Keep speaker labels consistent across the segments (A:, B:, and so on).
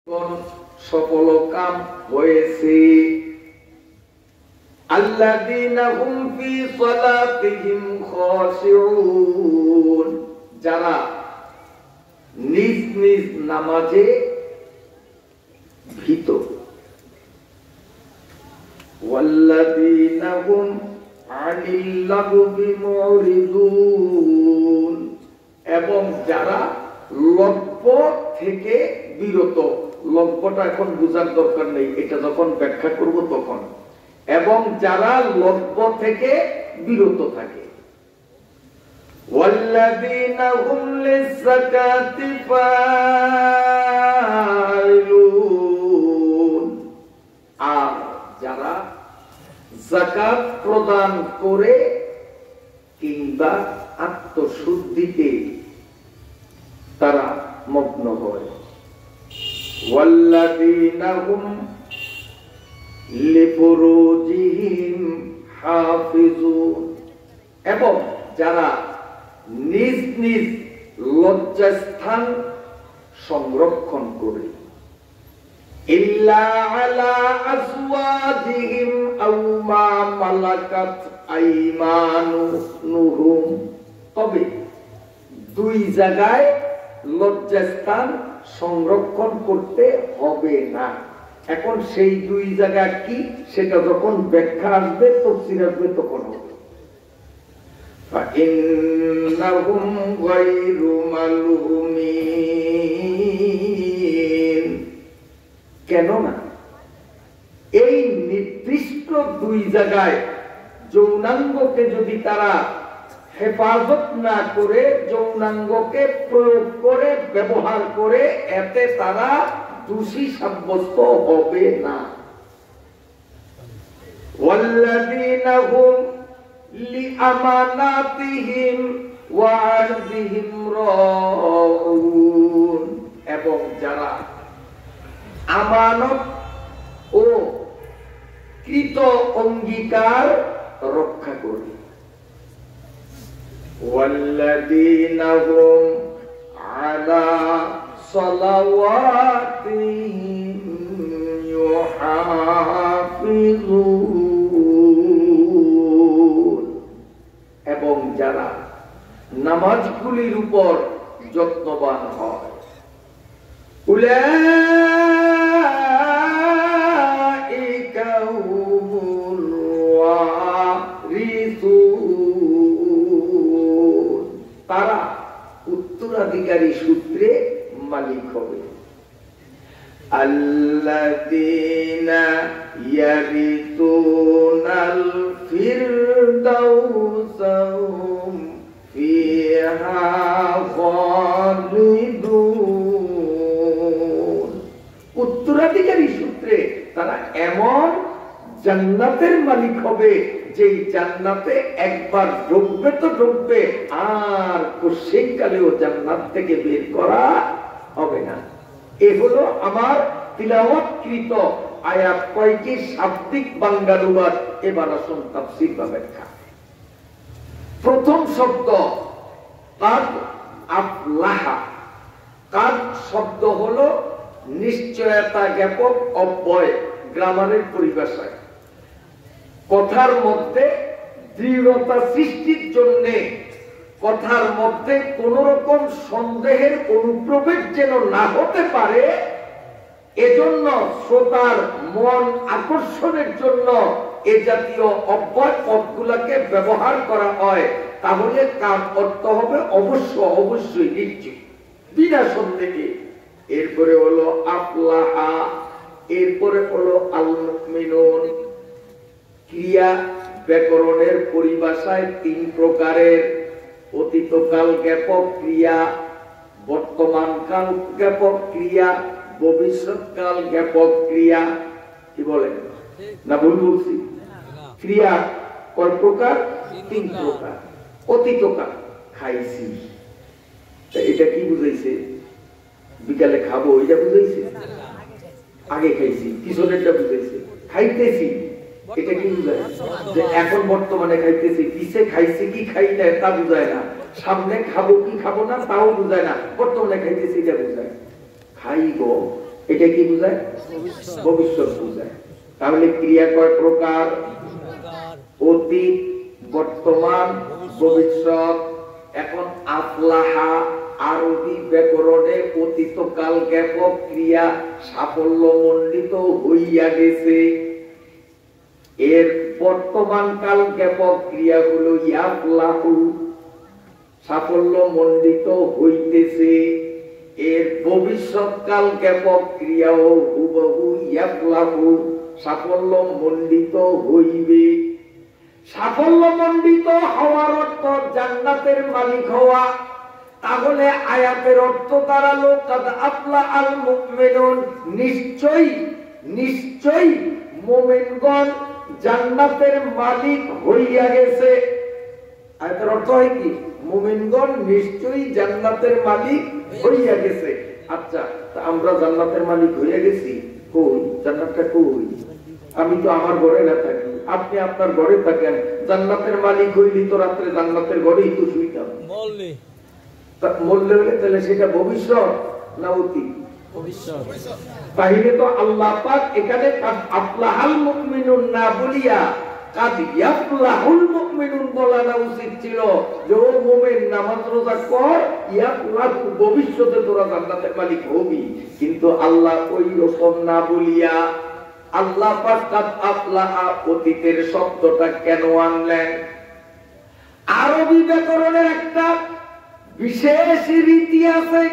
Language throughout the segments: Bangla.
A: সফল কাম হয়েছে। আল্লাযীনা হুম ফি সালাতিহিম খাশিউন, যারা নিজ নিজ নামাজে ভীত। ওয়াল্লাযীনা হুম আনিল লাগবি মুরিদুন, এবং যারা লব্য থেকে বিরত। লব্যটা এখন বোঝার দরকার নেই, এটা যখন ব্যাখ্যা করব তখন। এবং যারা লব্য থেকে বিরত থাকে। ওয়াল্লাযীনা হুম লিয-যাকাতি ফাইলুন, আর যারা যাকাত প্রদান করে কিংবা আত্মশুদ্ধিতে তারা মগ্ন হয়। ওয়াল্লাযীনা হুম লিফুরুজিহিম হাফিজুন, এবং যারা নিজ নিজ লজ্জাস্থান সংরক্ষণ করে। ইল্লা আলা আজওয়াজিহিম আও মা মালাকাত আইমানুহুম, তবে দুই জায়গায় লজ্জাস্থান সংরক্ষণ করতে হবে না। এখন সেই দুই জায়গা কি, সেটা যখন ব্যাখ্যা আসবে, তাফসীর আসবে, তখন হবে। ফাইন্নাহুম গায়রু মালুমিন, কেননা এই নির্দিষ্ট দুই জায়গায় যৌনাঙ্গকে যদি তারা হেফাজত না করে, যৌনাঙ্গকে প্রয়োগ করে, ব্যবহার করে, এতে তারা দোষী সাব্যস্ত হবে না। ওয়াল্লাযীনা হুম লিআমানাতিহিম ওয়া আহদিহিম রাউন, এবং যারা আমানত ও কৃত অঙ্গীকার রক্ষা করে। ওয়াল্লাযীনা হুম আলা সালাওয়াতিহিম ইউহাফিজুন, এবং যারা নামাজগুলির উপর যত্নবান হয়। উলাইকা হুমুল ওয়ারিসুন, তারা উত্তরাধিকারী সূত্রে মালিক হবে। আল্লাযীনা ইয়ারিসুনাল ফিরদাউসা হুম ফিহা খালিদুন, উত্তরাধিকারী সূত্রে তারা এমন জান্নাতের মালিক হবে যে জান্নাতে একবার ঢুকবে তো ঢুকবে, আর কোশ্চিন কালেও জান্নাত থেকে বের করা হবে না। এ হলো আমার তিলাওয়াতকৃত আয়াত কয়টি শাব্দিক বাঙ্গানুবাদ। এবার আসুন তাফসীর বা ব্যাখ্যা। প্রথম শব্দ কাদ আফলাহা। কাদ শব্দ হলো নিশ্চয়তা জ্ঞাপক অব্যয়, গ্রামারের পরিভাষায় কথার মধ্যে দৃঢ়তা সৃষ্টির জন্য, কথার মধ্যে কোন রকম সন্দেহের অনুপ্রবেশ যেন না হতে পারে, এজন্য শ্রোতার মন আকর্ষণের জন্য এ জাতীয় অব্যয় পদগুলোকে ব্যবহার করা হয়। তাহলে কাম অর্থ হবে অবশ্যই নিশ্চয়, বিনা সন্দেহে। এরপরে হলো আফলাহা, এরপরে হলো আল মুমিনুন। ক্রিয়া ব্যাকরণের পরিভাষায় তিন প্রকারের: অতীতকাল জ্ঞাপক ক্রিয়া, বর্তমানকাল জ্ঞাপক ক্রিয়া, ভবিষ্যৎকাল জ্ঞাপক ক্রিয়া। কি বলেন না ভুল বলছি? ক্রিয়া কয় প্রকার? তিন প্রকার। অতীতকাল, খাইছি, এটা কি বুঝাইছে? বিকালে খাবো, এটা বুঝাইছে? আগে খাইছি, পিছনেরটা বুঝাইছে। খাইতেছি, এটা কি বুঝায়? যে এখন বর্তমানে খাইতেছি, পিছে খাইছি কি খাই না তা বুঝায় না, সামনে খাবো কি খাবো না তাও বুঝায় না, বর্তমানে খাইতেছি এটা বুঝায়। খাইব এটা কি বোঝায়? ভবিষ্যৎ বোঝায়। তাহলে ক্রিয়া কয় প্রকার? অতীত, বর্তমান, ভবিষ্যৎ। এখন আফলাহা আরবি ব্যাকরণে অতীতকাল জ্ঞাপক ক্রিয়া সাফল্য মণ্ডিত হইয়া গেছে। এর বর্তমান কাল জ্ঞাপক ক্রিয়া হলো ইয়াফলাহু, সাফল্য মণ্ডিত হইতেছে। এর ভবিষ্যৎকাল জ্ঞাপক ক্রিয়াও হুবহু ইয়াফলাহু, সাফল্য মণ্ডিত হইবে। সাফল্য মণ্ডিত হওয়ার অর্থ জান্নাতের মালিক হওয়া। তাহলে আয়াতের অর্থ দাঁড়ালো কাদ আফলাহ আল মুমিনুন, নিশ্চয়ই নিশ্চয়ই মুমিনগণ জান্নাতের মালিক হইয়া গেছে। আয়াতের অর্থ হয় কি? মুমিনগণ নিশ্চয়ই জান্নাতের মালিক হইয়া গেছে। আচ্ছা, আমরা জান্নাতের মালিক হইয়া গেছি? কই জান্নাতটা কই? আমি তো আমার ঘরে না থাকি, আপনি আপনার ঘরে থাকেন। জান্নাতের মালিক হইলি তো রাত্রে জান্নাতের ঘরেই তো শুইতাম। মরলে হলে তাহলে সেটা ভবিষ্যৎ না অতীত? তাহলে তো আল্লাহ পাক এখানে কাদ আফলাহাল মুমিনুন না বলিয়া কাদ ইয়াফলাহুল মুমিনুন বলা উচিত ছিল যে ও মুমিন নামাজ রোজা কর, ইয়াফলাহু ভবিষ্যতে তোরা জান্নাতের মালিক হবি। কিন্তু আল্লাহ ওই রকম না বলিয়া আল্লাহ পাক কাদ আফলাহা অতীতের শব্দটা কেন আনলেন? আরবি ব্যাকরণের একটা বিশেষ রীতি আছে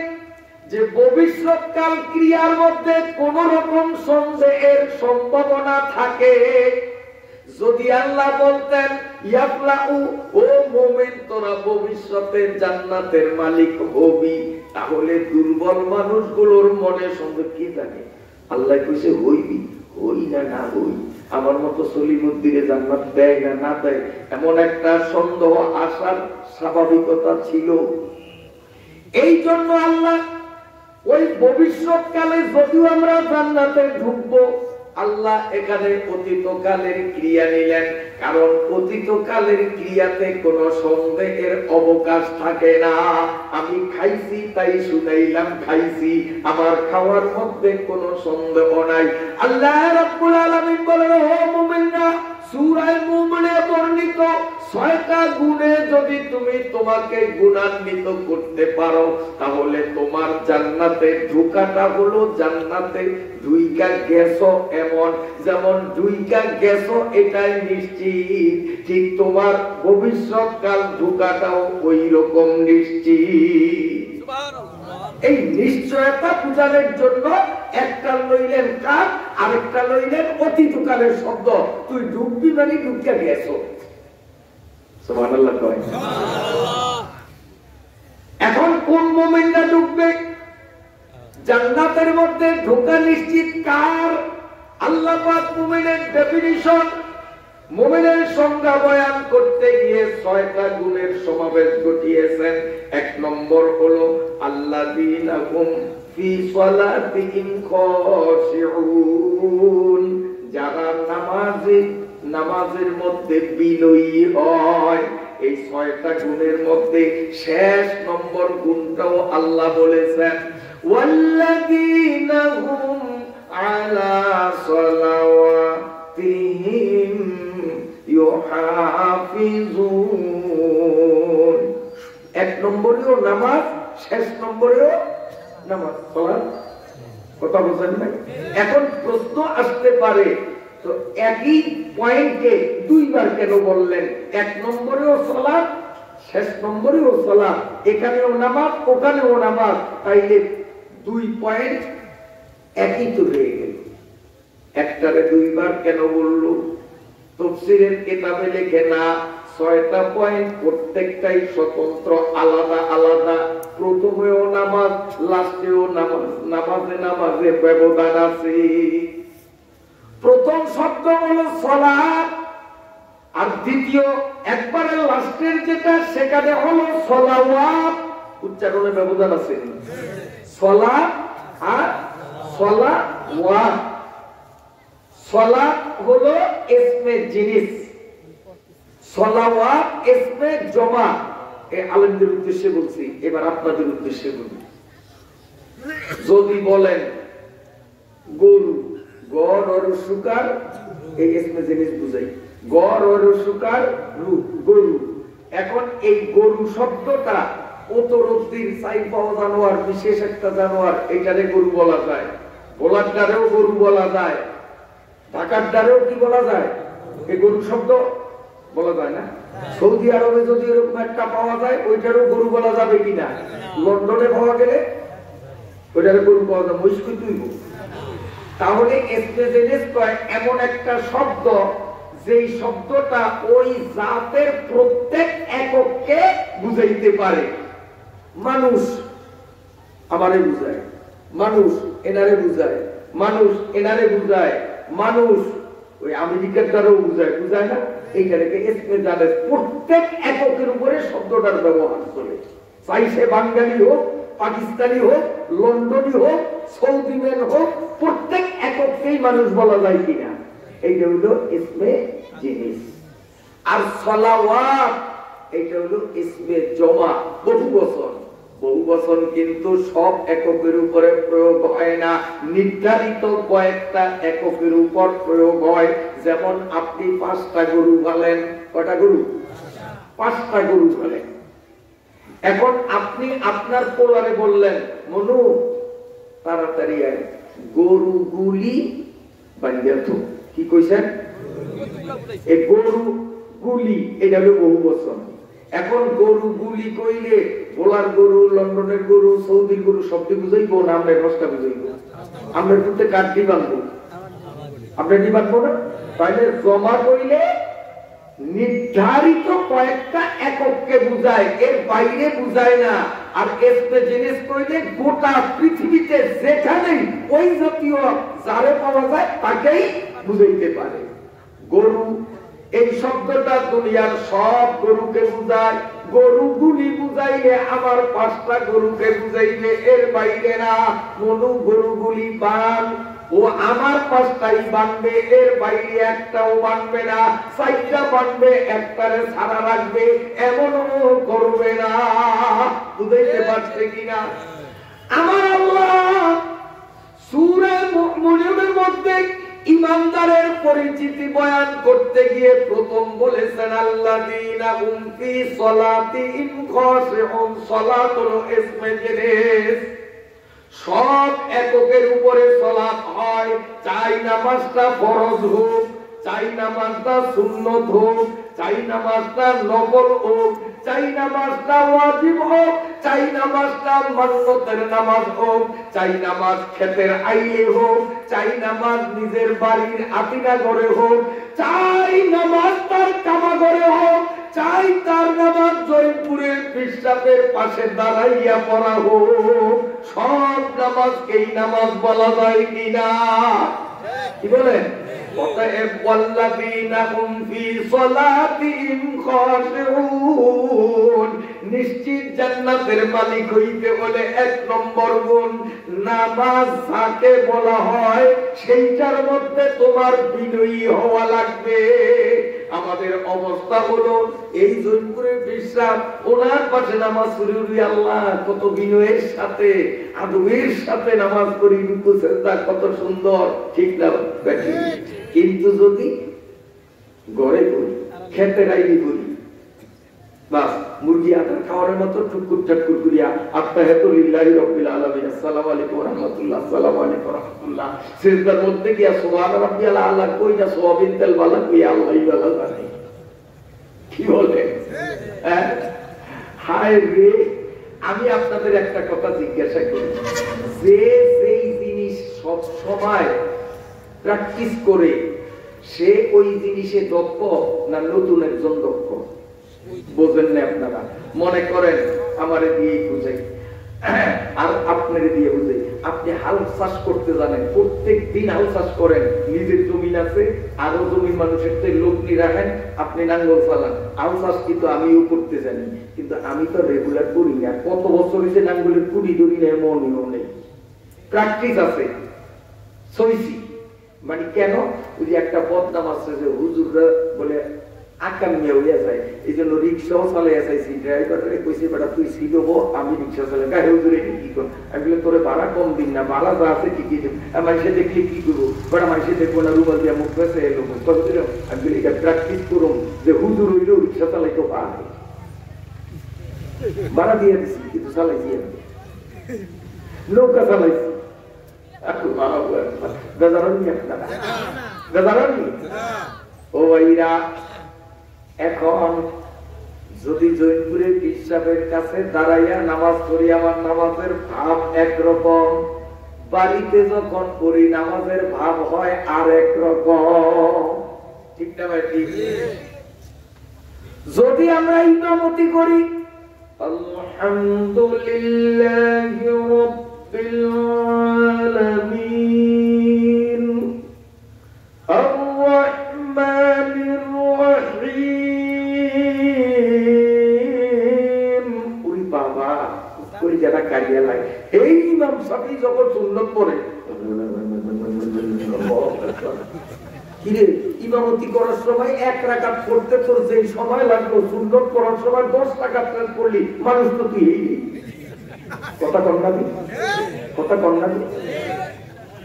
A: যে ভবিষ্যৎকাল ক্রিয়ার মধ্যে কোন রকম সন্দেহের সম্ভাবনা থাকে। যদি আল্লাহ বলতেন ইয়াফলাহু, ও মুমিন তোরা ভবিষ্যতে জান্নাতের মালিক হবি, তাহলে দুর্বল মানুষগুলোর মনে সন্দেহ কি থাকে? আল্লাহ কইছে হইবি, হই না না হই, আমার মতো সলিমুদ্দিনে জান্নাত দেয় না না দেয়, এমন একটা সন্দেহ আসার স্বাভাবিকতা ছিল। এই জন্য আল্লাহ ওই ভবিষ্যৎকালে যদিও আমরা জান্নাতে ঢুকবো, আল্লাহ এখানে অতীতকালের ক্রিয়া নিলেন, কারণ অতীতকালের ক্রিয়াতে কোন সন্দেহের অবকাশ থাকে না। আমি খাইছি তাই শুনাইলাম খাইছি, আমার খাওয়ার মধ্যে কোনো সন্দেহ নাই। আল্লাহ রাব্বুল আলামিন বলেন, হে মুমিনরা, সূরা মুমিনে বর্ণিত ৬টা গুণে যদি তুমি তোমাকে গুণান্বিত করতে পারো, তাহলে তোমার জান্নাতে ঢোকাটা হলো জান্নাতে ঢুইকা গেছো এমন, যেমন ঢুইকা গেছো এটাই নিশ্চিত, ঠিক তোমার ভবিষ্যৎকাল ঢোকাটাও ওই রকম নিশ্চিত। এই নিশ্চয়তা পূজারের জন্য একটা লইলেন কাল, আরেকটা লইলেন অতীতকালের শব্দ। তুই ঢুকবি মানে ঢুকিয়া গেছো। সুবহানাল্লাহ কয়। এখন কোন মুমিনরা ঢুকবে জান্নাতের মধ্যে? ঢোকা নিশ্চিত কার? আল্লাহ পাক মুমিনের ডেফিনিশন, মুমিনের সংজ্ঞা বয়ান করতে গিয়ে ৬টা গুণের সমাবেশ ঘটিয়েছেন। ১ নম্বর হলো আল্লাযীনা হুম ফি সালাতিহিম খাশিউন, যারা নামাজের মধ্যে বিনয়ী হয়। এই ৬টা গুণের মধ্যে শেষ নম্বর গুণটাও আল্লাহ বলেছেন, ওয়াল্লাযীনা হুম আলা সালাওয়াতিহিম ইউহাফিজুন। ১ নম্বরেও নামাজ, শেষ নম্বরেও নামাজ। কথা বলছেন না? এখন প্রশ্ন আসতে পারে, তো একই পয়েন্টকে দুইবার কেন বললেন? ১ নম্বরেও সালাত, শেষ নম্বরেও সালাত, এখানেও নামাজ ওখানেও নামাজ, তাইলে 2 পয়েন্ট একই তো হয়ে গেল। একটারে দুইবার কেন বললো? তাফসীরের কিতাবে লেখে না, ৬টা পয়েন্ট প্রত্যেকটাই স্বতন্ত্র, আলাদা আলাদা। প্রথমেও নামাজ, লাস্টেও নামাজ, নামাজে নামাজে ব্যবধান আছে। প্রথম শব্দ হলো সালাত, আর দ্বিতীয় একবারে লাস্টের যেটা সেখানে হলো সালাওয়াত। উচ্চারণে ব্যবধান আছে। সালাত আর সালাওয়াত। সালাত হলো ইসমে জিনিস, সালাওয়াত ইসমে জমা। এই আলেমদের উদ্দেশ্যে বলছি, এবার আপনাদের উদ্দেশ্যে বলি। যদি বলেন রস্যকার এই ইসমে জিনিস বুঝাই, গড় ও রস্যকার গরু। এখন এই গরু শব্দটা উত্তরোত্তর চাই পাওয়া জানোয়ার, বিশেষ একটা জানোয়ার, এটারে গরু বলা যায়। ভোলার দ্বারেও গরু বলা যায়, ঢাকার দ্বারেও কি বলা যায়, এই গরু শব্দ বলা যায় না। সৌদি আরবে যদি এরকম একটা পাওয়া যায় ওইটারও গরু বলা যাবে কিনা? লন্ডনে পাওয়া গেলে ওইটারও গরু পাওয়া যাবে, মুশকিল তুইব। তাহলে এমন একটা শব্দ যেই শব্দটা ওই জাতের প্রত্যেক এককে বুঝাইতে পারে। মানুষ আমারে বুঝায়, মানুষ এনারে বুঝায়, মানুষ এনারে বুঝায়, মানুষ ওই আমেরিকার দ্বারাও বুঝায়, বুঝায় না? এইখানে ইসমে জালেস প্রত্যেক এককের উপরে শব্দটার ব্যবহার চলে। চাই সে বাঙালি হোক, পাকিস্তানি হোক, লন্ডনী হোক, সৌদি ম্যান হোক, প্রত্যেক এককেই মানুষ বলা যায় কিনা, এইটা হলো ইসমে জিনিস। আর সালাওয়াত এইটা হলো ইসমে জমা, বহু বচন। বহু বচন কিন্তু সব এককের উপরে প্রয়োগ হয় না, নির্ধারিত কয়েকটা এককের উপর প্রয়োগ হয়। যেমন আপনি 5টা গরু পালেন, কয়টা গরু? 5টা গরু পালেন। এখন আপনি আপনার পোলারে বললেন, মনু তাড়াতাড়ি আয়, গরুগুলি বান্ধিয়া তো। কি কইছেন? এই গরুগুলি, এটা হলো বহু বচন। এখন গরুগুলি কইলে ভোলার গরু, লন্ডনের গরু, সৌদির গরু সবটি বুঝাইবো না আমরা 10টা বুঝাইবো? আমরা করতে কাঠটি বাঁধবো, আমরা নি বাঁধবো না। তাইলে জমা কইলে নির্ধারিত কয়েকটা এককে বুঝায়, এর বাইরে বুঝায় না। আর ইসমে জিনিস কইলে গোটা পৃথিবীতে যেখানেই ওই জাতীয় যারে পাওয়া যায় তাকেই বুঝাইতে পারে। গরু এই শব্দটা দুনিয়ার সব গরুকে বুঝায়। গরুগুলি বুঝাইলে আমার 5টা গরুকে বুঝাইবে, এর বাইরে না। মনু গরুগুলি বান, ও আমার 5টাই বানবে, এর বাইরে একটাও বানবে না। 4টা বানবে, একটারে ছাড়া রাখবে, এমনও করবে না। বুঝাইতে পারছে কিনা? আমার আল্লাহ সূরা মুমিনুনের মধ্যে ইমানদারের পরিচিতি বয়ান করতে গিয়ে প্রথম বলেছেন, আল্লাযীনা হুম ফি সালাতিহিম খাশিউন। সালাত হলো ইসমে জিনিস, সব এককের উপরে সালাত হয়। চাই নামাজটা ফরজ হোক, চাই নামাজটা সুন্নত হোক, চাই নামাজটা নফল হোক, চাই নামাজটা ওয়াজিব হোক, চাই নামাজটা মান্নতের নামাজ হোক, চাই নামাজ ক্ষেতের আইলে হোক, চাই নামাজ নিজের বাড়ির আতিনা ঘরে হোক, চাই নামাজ তার কামা ঘরে হোক, চাই তার নামাজ জয়পুরের পেশাবের পাশে দাঁড়াইয়া পড়া হোক, সব নামাজকেই নামাজ বলা যায় কিনা? কি বলেন? অতএব ওয়াল্লাযীনা হুম ফি সালাতিহিম খাশিউন, নিশ্চিত জান্নাতের মালিক হইতে হলে 1 নম্বর গুণ নামাজ যাকে বলা হয় সেইটার মধ্যে তোমার বিনয়ী হওয়া লাগবে। আমাদের অবস্থা হলো এই জয়পুরের বিশ্বাস, ওনার পাশে নামাজ পড়ি, আল্লাহ কত বিনয়ের সাথে আদবের সাথে নামাজ পড়ি, রুকু সিজদা কত সুন্দর, ঠিক না? কিন্তু যদি ঘরে পড়ি, খেতে রাইলি পড়ি, বাস মুরগি আটার খাওয়ার মতো টুকুর টাকুর করিয়া আত্তাহিয়াতুলিল্লাহি রাব্বিল আলামিন, আসসালামু আলাইকুম ওয়া রাহমাতুল্লাহ, আসসালামু আলাইকুম ওয়া রাহমাতুল্লাহ, সিজদার মধ্যে গিয়া সুবহান রাব্বিয়াল আলা কই না, সুবহান তেল বালা কই, আল্লাহই বালা জানে। কি বলে? হায় রে, আমি আপনাদের একটা কথা জিজ্ঞাসা করি, যে যেই জিনিস সব সময় প্র্যাকটিস করে সে ওই জিনিসে দক্ষ না নতুন একজন দক্ষ? বোঝেন না আপনারা? মনে করেন আমারে দিয়ে বুঝাই আর আপনারে দিয়ে বুঝাই, আপনি হাল চাষ করতে জানেন, প্রত্যেক দিন হাল চাষ করেন, নিজের জমিন আছে, আরো জমির মানুষের তো লোক নিয়ে রাখেন, আপনি নাঙ্গল চালান, হাল চাষ কিন্তু আমিও করতে জানি, কিন্তু আমি তো রেগুলার করি না। কত বছর হয়েছে নাঙ্গলের কুড়ি ধরি না, মনেও নেই। প্র্যাকটিস আছে, সইছি মানে কেন? ওই যে একটা বদনাম আছে যে হুজুররা বলে আকামিয়া হইয়া যায়। এই জন্য রিক্সাও চালাই চাইছি, ড্রাইভারে কইছে বেটা তুই শিখবো, আমি রিক্সা চালাই। গায়ে হুজুরে কি কর? আমি বলে তোরে ভাড়া কম দিন না, ভাড়া যা আছে ঠিকই দিন। মানুষে দেখলে কি করবো? বেটা মানুষে দেখবো না, রুমাল দিয়া মুখ পেছে এলো। আমি বলি এটা প্র্যাকটিস করুন যে হুজুর হইলেও রিক্সা চালাইতে পারে। ভাড়া দিয়ে দিচ্ছি কিন্তু চালাইছি আমি, নৌকা চালাইছি। ও ভাইরা, এখন যদি জৈনপুরের পীর সাহেবের কাছে দাঁড়াইয়া নামাজ পড়ি, আমার নামাজের ভাব একরকম, বাড়িতে যখন পড়ি নামাজের ভাব হয় আর একরকম। ঠিক না ভাই? ঠিক। যদি আমরা ইমামতি করি আলহামদুলিল্লাহি রাব্বিল আলামিন আর-রাহমানির রহিম, ওই বাবা ওই যারা কারিয়া লাগে। এই ইমাম সাহেব যখন সুন্নত পড়ে, কিরে ইমামতি করার সময় 1 রাকাত পড়তে তোর যে সময় লাগলো, সুন্নত পড়ার সময় 10 রাকাত পড়লি, মানুষ তো তুই কথা কর না, কথা কর না।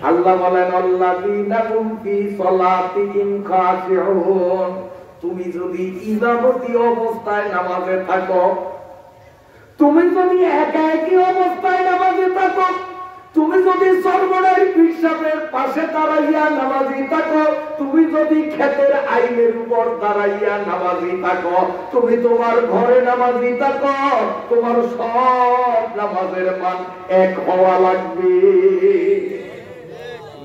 A: আল্লাহ বলেন আল্লাযীনা হুম ফি সালাতিহিম খাশিউন, তুমি যদি ইমামতি অবস্থায় নামাজে থাকো, তুমি যদি একাকী অবস্থায় নামাজে থাকো, তুমি যদি সর্বনাই পিসাবের পাশে দাঁড়াইয়া নামাজি থাকো, তুমি যদি ক্ষেতের আইনের উপর দাঁড়াইয়া নামাজি থাকো, তুমি তোমার ঘরে নামাজি থাকো, তোমার সব নামাজের মান এক হওয়া লাগবে।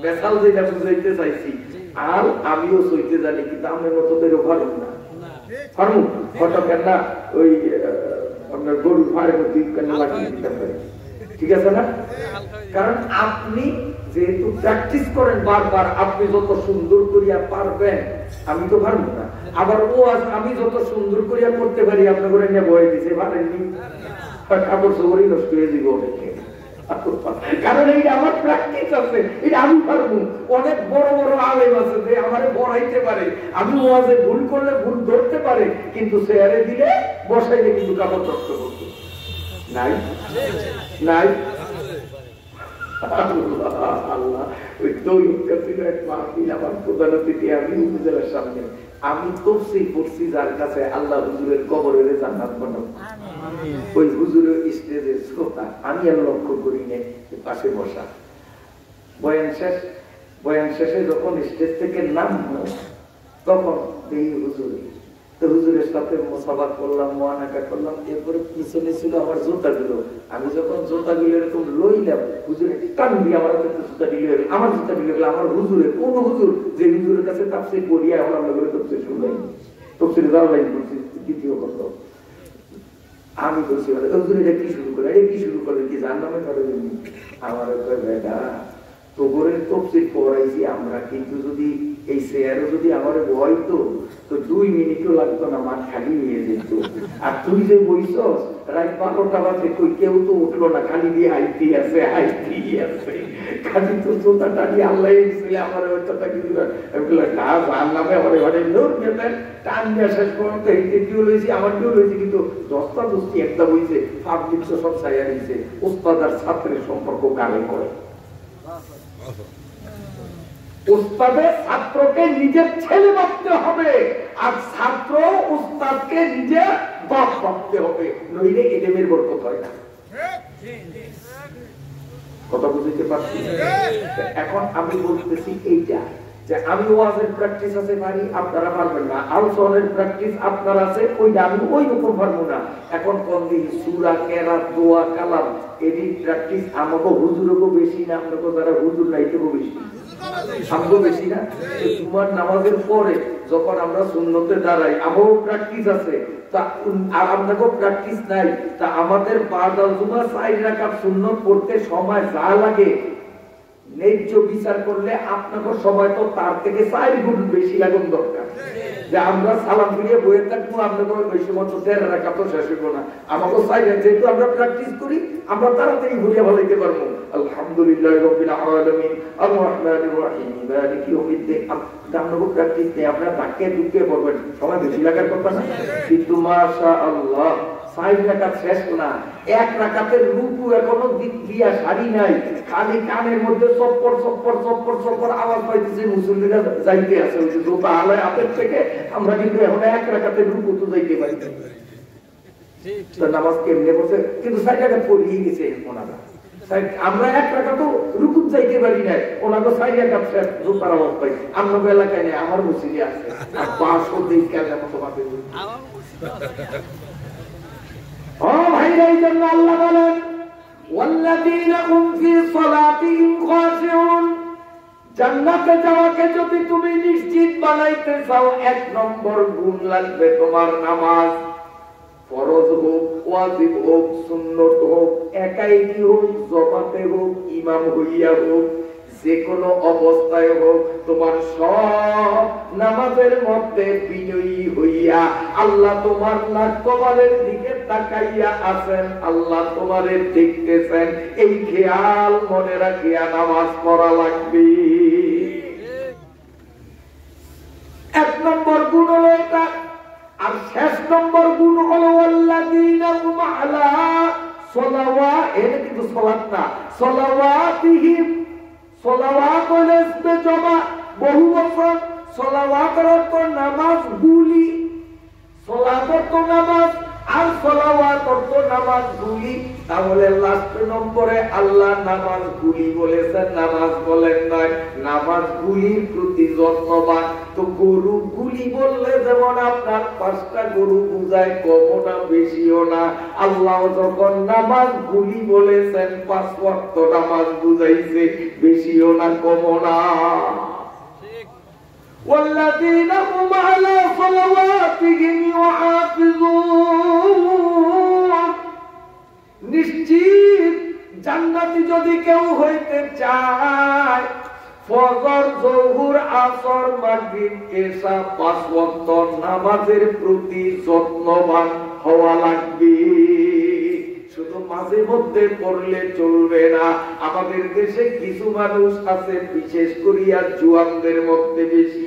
A: মেসাল যেটা বুঝাইতে চাইছি, আর আমিও সইতে জানি, কিন্তু আমি মতদেরও ভালো না, পারবো হঠাৎ না ওই আপনার গরুর ফাড়ের মধ্যে লাগিয়ে দিতে পারি। ঠিক আছে না? কারণ আপনি যেহেতু প্র্যাকটিস করেন বারবার, আপনি যত সুন্দর করিয়া পারবেন, আমি তো পারবো না। আবার ও আমি যত সুন্দর করিয়া করতে পারি, আপনার করে নিয়ে বয়ে দিছে পারেননি, কাপড় চোপড়ই নষ্ট হয়ে দিব অনেকে। কারণ এইটা আমার প্র্যাকটিস আছে, এটা আমি পারবো। অনেক বড় বড় আলেম আছে যে আমারে বড়াইতে পারে, আমি ওয়াজে ভুল করলে ভুল ধরতে পারে, কিন্তু চেয়ারে দিলে বসাইলে কিন্তু কাপড় নষ্ট করতে নাই নাই। আমি তফসিল পড়ছি যার কাছে, আল্লাহ হুজুরের কবরের জান্নাত বানাবো। ওই হুজুরের স্টেজের শ্রোতা আমি আর লক্ষ্য করি নাই, পাশে বসা। বয়ান শেষে যখন স্টেজ থেকে নামবো, তখন এই হুজুরের সাথে মোসাবাত করলাম, মোয়ানাকা করলাম। এরপরে পিছনে ছিল আমার জুতাগুলো। আমি যখন জুতাগুলো এরকম লইলাম, হুজুরে টান দিয়ে আমার হাতে জুতা দিলে, আমার জুতা দিলে আমার হুজুরের কোন হুজুর যে হুজুরের কাছে তাফসীর পড়িয়া এখন আমরা তাফসীর শুনলাম, তাফসীর যাওয়াই বলছি। দ্বিতীয় কথা আমি বলছি, হুজুর এটা কি শুরু করে, এটা কি শুরু করে, কি জান্নামে করে? আমার বেটা তোগরের তফসীর পড়াইছি আমরা, কিন্তু যদি এই চেয়ারে যদি আমার বইতো তো 2 মিনিটও লাগতো না, মাঠ খালি নিয়ে যেত। আর তুই যে বইছস রাত 12টা বাজে, কই কেউ তো উঠলো না, খালি দিয়ে আইতি আছে আইতি আছে, খালি তো জোতা টানি আল্লাহ ছিল আমার ওইটা কিন্তু নামে আমার ঘরে লোক গেলেন টান দিয়ে শেষ পর্যন্ত এইতে কেউ লইছি, আমার কেউ লইছি, কিন্তু দশটা দোস্তি একটা বইছে, পাবলিক তো সব ছায়া দিচ্ছে। ওস্তাদ আর ছাত্রের সম্পর্ক কালে করে, উস্তাদের ছাত্রকে নিজের ছেলে ভাবতে হবে, আর ছাত্র উস্তাদকে নিজের বাপ ভাবতে হবে, নইলে এলেমের বরকত হয় না। কথা বুঝতে পারছি? এখন আমি বলতেছি এইটা যে আমি ওয়াজের প্র্যাকটিস আছে পারি, আপনারা পারবেন না। আলোচনার প্র্যাকটিস আপনার আছে, ওইটা আমি ওই রকম পারবো না। এখন কোন দিন সূরা, কেরাত, দোয়া, কালাম এরই প্র্যাকটিস আমাকে হুজুরও বেশি না, আপনাকে যারা হুজুর নাইতেও বেশি, আমগো বেশি না। তোমার নামাজের পরে যখন আমরা সুন্নতে দাঁড়াই, আমারও প্র্যাকটিস আছে, তা আর আপনাকেও প্র্যাকটিস নাই। তা আমাদের বাদাল জুমা 4 রাকাত সুন্নত পড়তে সময় যা লাগে, ন্যায্য বিচার করলে আপনাকে সময় তো তার থেকে 4 গুণ বেশি লাগুন দরকার। যে আমরা সালাম ফিরিয়ে বইয়ে থাকবো, আপনাকে ওই সময় তো 13 রাকাত শেষ হইব না। আমাকে চাইলেন যেহেতু আমরা প্র্যাকটিস করি, আমরা তাড়াতাড়ি ভুলিয়া ভালাইতে পারবো। আলহামদুলিল্লাহ রাব্বিল আলামিন আর রহমানির রহিম মালিকি ইয়াউমিদ্দিন। আপনাকে প্র্যাকটিস নেই, আপনারা তাকে ঢুকে পড়বেন, সময় বেশি লাগার কথা না। কিন্তু মাশাআল্লাহ 5 রাকাত শেষ না, 1 রাকাতের রুকু এখনো দিক দিয়া সারি নাই, খালি কানের মধ্যে চপ্পর চপ্পর চপ্পর চপ্পর আওয়াজ পাইতেছে, মুসল্লিরা যাইতে আছে ওই যে জোতা আলায় হাতের থেকে। আমরা কিন্তু এখন 1 রাকাতের রুকু তো যাইতে পারি না, তো নামাজ কেমনে পড়ছে, কিন্তু 4 রাকাত পড়িয়ে গেছে ওনারা। আমরা 1 রাকাত তো রুকু যাইতে পারি না, ওনাকে 4 রাকাত শেষ জোতার আওয়াজ পাই। আমরা এলাকায় নেই, আমার মুসল্লি আছে আর 500 দিন কেমন মতো পাবে। ও ভাইরা, এই জন্য আল্লাহ বলেন ওয়াল্লাযীনা হুম ফী সালাতিহিম খাশিউন। জান্নাতে যাওয়াকে যদি তুমি নিশ্চিত বানাইতে চাও, 1 নম্বর গুণ লাগবে তোমার নামাজ। ফরজ হোক, ওয়াজিব হোক, সুন্নত হোক, একাইকি হোক, জামাতে হোক, ইমাম হইয়া হোক, যে কোনো অবস্থায় হোক, তোমার সব নামাজের মধ্যে বিনয়ী হইয়া আল্লাহ তোমার নাক কপালের দিকে তাকাইয়া আছেন, আল্লাহ তোমারে দেখতেছেন, এই খেয়াল মনে রাখিয়া নামাজ পড়া লাগবে। 1 নম্বর গুণ হলো এটা। আর শেষ নম্বর গুণ হলো আল্লাযীনা হুম আলা সালাওয়াত, এটা কিন্তু সালাত না, সালাওয়াতিহিম। সালাওয়াত হলো ইসমে জমা, বহু বচন। সালাওয়াতের অর্থ নামাজ গুলি, সালাত অর্থ নামাজ আর সালাওয়াত অর্থ নামাজ গুলি। তাহলে লাস্ট নম্বরে আল্লাহ নামাজ গুলি বলেছেন, নামাজ বলেন নাই। নামাজ গুলির প্রতি যত্নবান। তো গরু গুলি বললে যেমন আপনার 5টা গরু বুঝায়, কমও না বেশিও না, আল্লাহ যখন নামাজ গুলি বলেছেন 5 ওয়াক্ত নামাজ বুঝাইছে, বেশিও না কমও না। والذين هم على صلواتهم يحافظون। নিশ্চিত জান্নাতি যদি কেউ হইতে চায়, ফজর, যোহর, আসর, মাগরিব, এশা 5 ওয়াক্ত নামাজের প্রতি যত্নবান হওয়া লাগবে। শুধু মাঝে মধ্যে পড়লে চলবে না। আমাদের দেশে কিছু মানুষ আছে, বিশেষ করিয়া জুয়ানদের মধ্যে বেশি,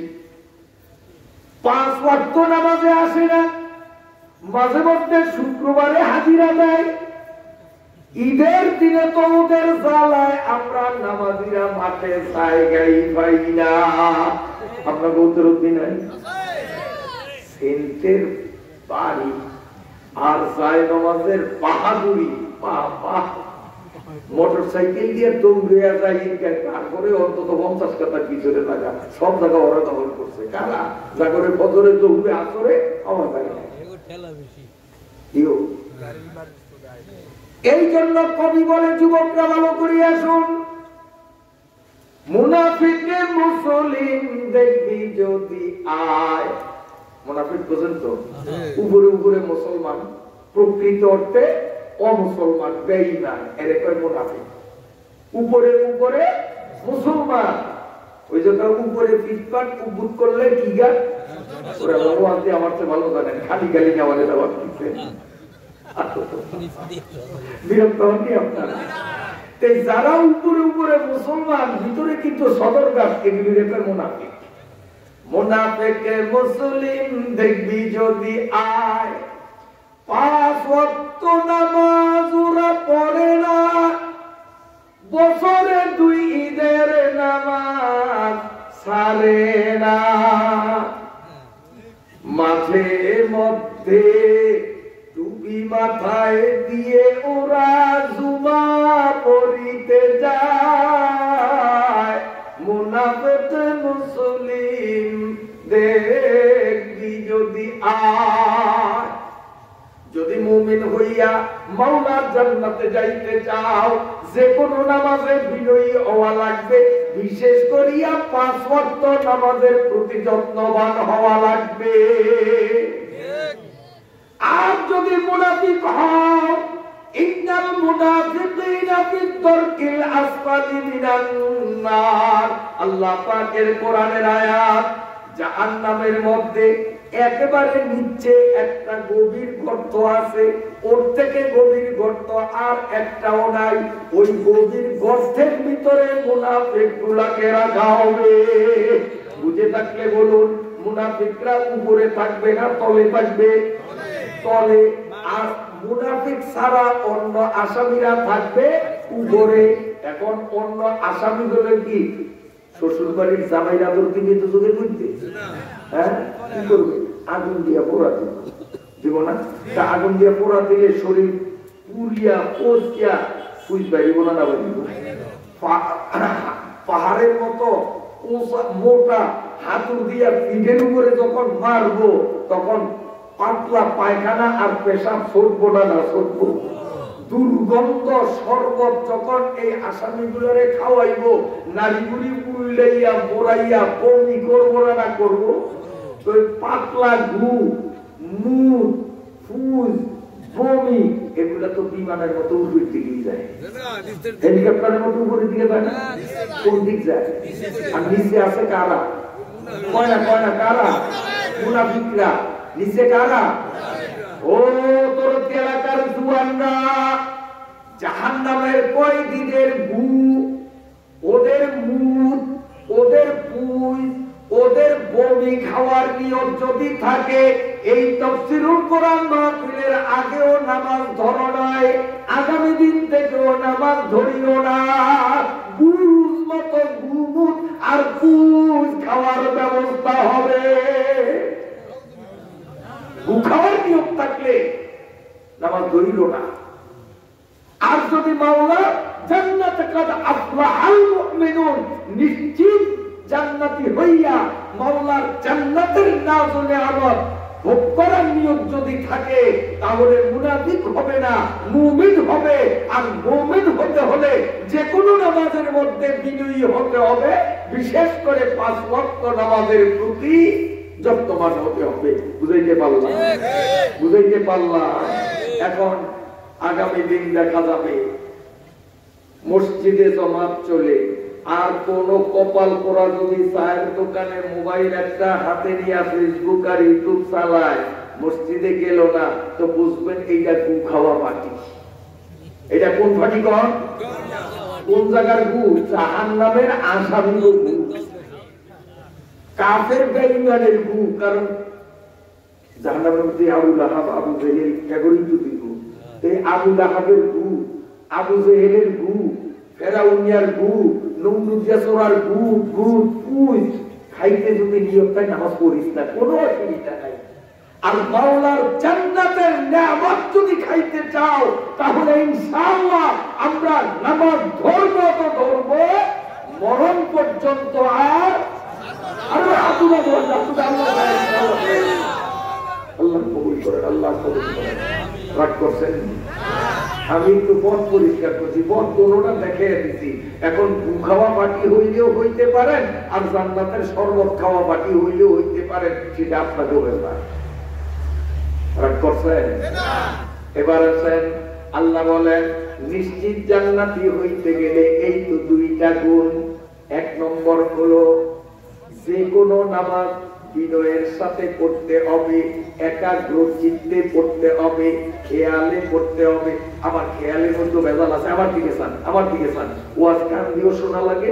A: 5 ওয়াক্ত নামাজে আসে না, মাঝে মধ্যে শুক্রবারে হাজিরা দেয়। ঈদের দিনে তো ওদের জ্বালায় আমরা নামাজিরা মাঠে জায়গাই পাই না। আমরা বলতে রুদ্ধি নাই, সেন্টের বাড়ি আর যায় নামাজের বাহাদুরি, মোটর সাইকেল দিয়ে দৌড়ে যায়, তারপরে অন্তত 50 টাকার পিছনে লাগা, সব জায়গা ওরা দখল করছে। কারা জাগরে ফজরে দৌড়ে আসরে আমার জায়গা। এই জন্য কবি বলে, যুবকরা ভালো করিয়া শুন, মুনাফিকে মুসলিম দেখবি যদি আয়। মুনাফিক বুঝেন তো, উপরে উপরে মুসলমান, প্রকৃত অর্থে অমুসলমান, বেঈমান, এরকম মুনাফিক। উপরে উপরে মুসলমান, ওই জন্য উপরে ফিটপাট উদ্ভুত করলে কি গান ওরা ভগবানকে আমার চেয়ে ভালো জানেন, খালি গালি নেওয়ালে দেওয়ার দিচ্ছে। বিরক্ত হননি আপনারা? যারা উপরে উপরে মুসলমান, ভিতরে কিন্তু সদরঘাট, এগুলি রেপের মুনাফিক। মুনাফিকে মুসলিম দেখবি যদি আয়, 5 ওয়াক্ত নামাজ ওরা পড়ে না, বছরে 2 ঈদের নামাজ ছাড়ে না, মাঝে মধ্যে টুপি মাথায় দিয়ে ওরা জুমা পড়িতে যায়। মুনাফিক মুসলিম দেখবি যদি আয়। যদি মুমিন হইয়া মাওলার জান্নাতে যাইতে চাও, যে কোনো নামাজে বিনয়ী হওয়া লাগবে, বিশেষ করিয়া 5 ওয়াক্ত নামাজের প্রতি যত্নবান হওয়া লাগবে। আর যদি মুনাফিক হও, ইন্নাল মুনাফিকিনা ফিদ দারকিল আসফালি মিনান নার। আল্লাহ পাকের কোরআনের আয়াত, জাহান্নামের মধ্যে একেবারে নিচে একটা গভীর গর্ত আছে, ওর থেকে গভীর গর্ত আর একটাও নাই। ওই গভীর গর্তের ভিতরে মুনাফিকগুলাকে রাখা হবে। বুঝে থাকলে বলুন, মুনাফিকরা উপরে থাকবে না তলে থাকবে? তলে। আর মুনাফিক ছাড়া অন্য আসামিরা থাকবে উপরে। এখন অন্য আসামিগুলো কি শ্বশুর বাড়ির জামাইরা ধরতে গিয়ে তো চোখে বুঝতে, হ্যাঁ কি করবে? আগুন দিয়া পোড়া দিব না? তা আগুন দিয়া পোড়া দিলে শরীর পুরিয়া পচিয়া সুইচ বাইরিব না? না বাইরিব? পাহাড়ের মতো মোটা হাতুর দিয়া পিঠের উপরে যখন মারবো তখন পাতলা পায়খানা আর পেশাব ছড়বো না? না ছড়বো? দুর্গন্ধ শরবত যখন এই আসামিগুলোরে খাওয়াইবো, নারীগুলি উল্লাইয়া মোড়াইয়া বমি করবো না? না করবো? তো পাতলা গু, মুখ, ফুল, বমি এগুলা তো বিমানের মতো উপরের দিকে যায়, হেলিকপ্টারের মতো উপরের দিকে যায় না? কোন দিক যায়? আর নিচে আছে কারা? কয় না কারা? মুনাফিকরা। নিচে কারা? ও তোর এলাকার জুয়ানরা, জাহান্নামের কয়েদিদের গু, ওদের মুখ, ওদের পুই, ওদের বমি খাওয়ার নিয়ম যদি থাকে, এই তাফসীরুল কোরআন মাহফিলের আগেও নামাজ ধরো নয়, আগামী দিন থেকেও নামাজ ধরিও না। গুজ মতো গুমুট আর পুজ খাওয়ার ব্যবস্থা হবে। গু খাওয়ার নিয়ম থাকলে নামাজ ধরিল না। আর যদি মাওলা জান্নাতে কাদ আফলাহাল মুমিনুন, নিশ্চিত জান্নাতি হইয়া মাওলার জান্নাতের নাজলে আমত ভোগ করার নিয়ম যদি থাকে, তাহলে মুনাফিক হবে না, মুমিন হবে। আর মুমিন হতে হলে যে কোনো নামাজের মধ্যে বিনয়ী হতে হবে, বিশেষ করে 5 ওয়াক্ত নামাজের প্রতি যত্নবান হতে হবে। বুঝাইতে পারলাম? বুঝাইতে পারলাম? এখন আগামী দিন দেখা যাবে মসজিদে জমাত চলে, আর কোন কপাল করা যদি চায়ের দোকানে মোবাইল একটা হাতে নিয়ে ফেসবুক আর ইউটিউব চালায়, মসজিদে গেল না, তো বুঝবেন এইটা গু খাওয়া পার্টি। এটা কোন পার্টি? কোন জায়গার গু? জাহান্নামের আসামির গু, কাফের বেঈমানের গু। কারণ জাহান্নামের মধ্যে আবু লাহাব, আবু জেহেল এগুলোই যদি গু। এই আবু লাহাবের গু, আবু জেহেলের গু, ফেরাউনিয়ার গু, নমরুদের গু, ভূত, পুই খাইতে যদি নিয়ত হয়, নামাজ পড়িস না, কোনো অসুবিধা নাই। আর মাওলার জান্নাতের নিয়ামত যদি খাইতে চাও, তাহলে ইনশাআল্লাহ আমরা নামাজ ধরবো তো ধরবো, মরণ পর্যন্ত। আর আল্লাহ কবুল করেন, আল্লাহ কবুল করেন। রাগ করছেন? আমি একটু পথ পরিষ্কার করছি, পথ কোনটা দেখে দিচ্ছি। এখন গু খাওয়া পার্টি হইলেও হইতে পারেন, আর জান্নাতের শরবত খাওয়া পার্টি হইলেও হইতে পারেন, সেটা আপনাকে ব্যাপার। রাগ করছেন? এবার আছেন, আল্লাহ বলেন নিশ্চিত জান্নাতি হইতে গেলে এই তো 2টা গুণ। 1 নম্বর হলো যে কোনো নামাজ বিনয়ের সাথে পড়তে হবে, একাগ্র চিত্তে পড়তে হবে, খেয়ালে পড়তে হবে। আমার খেয়ালের মধ্যে ভেজাল আছে, আমার দিকে চান, আমার দিকে চান। ওয়াজ কান দিয়েও শোনা লাগে,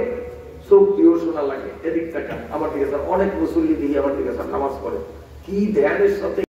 A: চোখ দিয়েও শোনা লাগে, এদিক টাকা আমার দিকে চান। অনেক মুসল্লি দিয়ে আমার দিকে চান, নামাজ পড়ে কি ধ্যানের সাথে